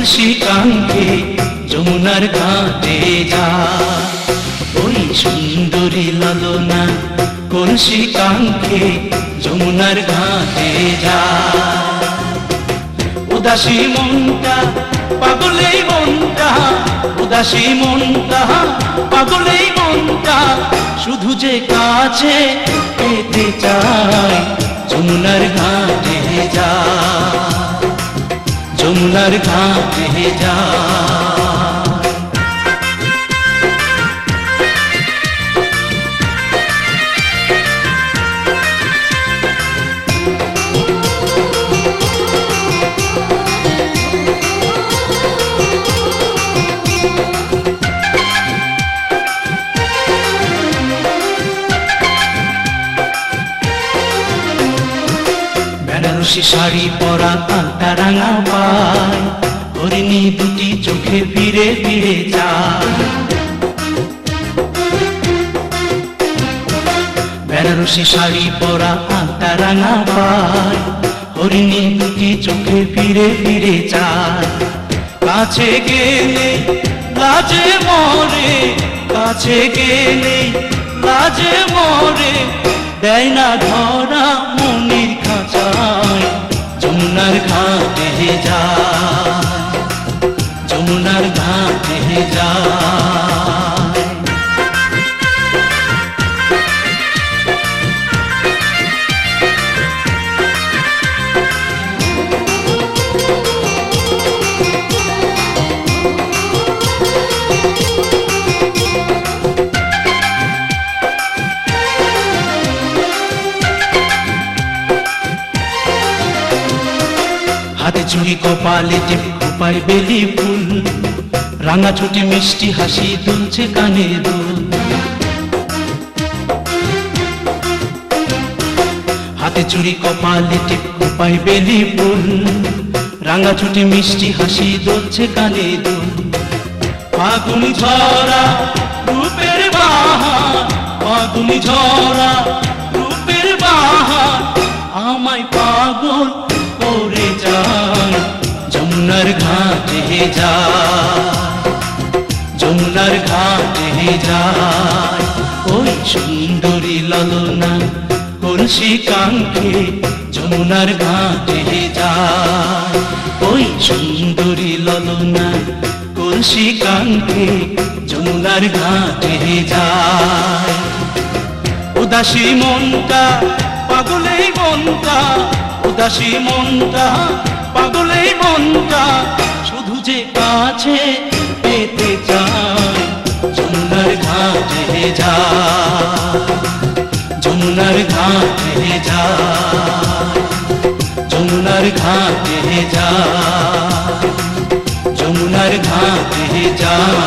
কলসি কাঙ্ক্ষে যমুনার ঘাটে যা। ওই সুন্দরী লালনা কলসি কাঙ্ক্ষে যমুনার ঘাটে যা। উদাসী মনটা পাগলেই মনটা, উদাসী মনটা পাগলেই মনটা, শুধু যে কাছে পেতে চায় যমুনার ঘাটে যা, যমুনার ঘাটে যা। বেনারসি শাড়ি পরা আলতা রাঙা পায়, হরিণী দুটি চোখে ফিরে ফিরে যায়। বেনারসি শাড়ি পরা আলতা রাঙা পায়, হরিণী দুটি চোখে ফিরে ফিরে যায়। কাছে গেলে লাজে মরে, কাছে গেলে লাজে মরে, দেয় না ধরা মনির খাঁচায় যমুনার ঘাটে যায়, যমুনার ঘাটে যায়। হাতে চুড়ি কপালে টিপ খোপায় বেলি ফুল, রাঙা ছুটি মিষ্টি হাসি দুলছে কানে দুল। হাতে চুড়ি কপালে টিপ খোপায় বেলি ফুল, রাঙা ছুটি মিষ্টি হাসি দুলছে কানে দুল। ফাগুন ঝরা রূপের বাহার, ফাগুন ঝরা রূপের বাহার, আমায় পাগল করে যায় যমুনার ঘাটে যায়, যমুনার ঘাটে যায়। ওই সুন্দরী লালনা কলসি কাঙ্ক্ষে যমুনার ঘাটে যায়। ওই সুন্দরী লালনা কলসি কাঙ্ক্ষে যমুনার ঘাটে যায়। উদাসী মনটা পাগলেই মনটা, উদাসী মনটা পাগলেই মনটা, শুধু যে কাছে পেতে চায় যমুনার ঘাটে যায়, যমুনার ঘাটে যায়, যমুনার ঘাটে যায়, যমুনার ঘাটে যায়।